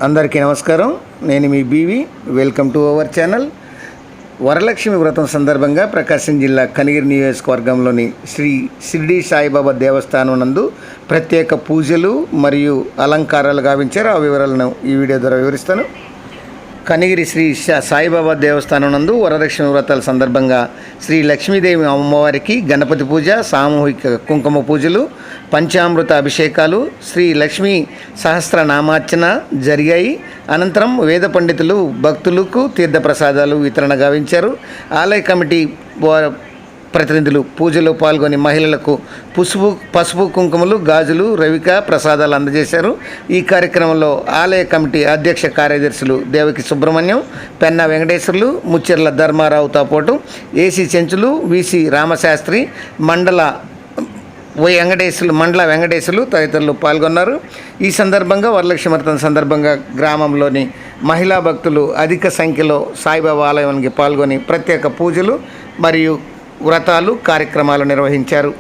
అందరికీ నమస్కారం. నేను మీ బీవి. Welcome to our channel. Varalakshmi Vratam సందర్భంగా ప్రకాశం జిల్లా కనిగిరి నియోజకవర్గంలోని శ్రీ షిరిడి సాయిబాబా దేవస్థానం నందు ప్రత్యేక పూజలు మరియు అలంకారాలు గావించారు. ఆ వివరాలను ఈ వీడియో ద్వారా వివరిస్తాను. కనిగిరి శ్రీ సాయిబాబా దేవస్థానం నందు వరలక్ష్మి వ్రతాల సందర్భంగా శ్రీ లక్ష్మీదేవి అమ్మవారికి గణపతి పూజ, సామూహిక కుంకుమ పూజలు, పంచామృత అభిషేకాలు, శ్రీ లక్ష్మీ సహస్రనామార్చన జరిగాయి. అనంతరం వేద పండితులు భక్తులకు తీర్థప్రసాదాలు వితరణ గావించారు. ఆలయ కమిటీ ప్రతినిధులు పూజలో పాల్గొని మహిళలకు పసుపు కుంకుమలు, గాజులు, రవిక ప్రసాదాలు అందజేశారు. ఈ కార్యక్రమంలో ఆలయ కమిటీ అధ్యక్ష కార్యదర్శులు దేవకి సుబ్రహ్మణ్యం, పెన్నా వెంకటేశ్వర్లు, ముచ్చెర్ల ధర్మారావుతో పాటు ఏసీ చెంచులు, విసి రామశాస్త్రి, మండల వెంకటేశ్వర్లు తదితరులు పాల్గొన్నారు. ఈ సందర్భంగా వరలక్ష్మి వ్రతం సందర్భంగా గ్రామంలోని మహిళా భక్తులు అధిక సంఖ్యలో సాయిబాబా ఆలయానికి పాల్గొని ప్రత్యేక పూజలు మరియు వ్రతాలు కార్యక్రమాలు నిర్వహించారు.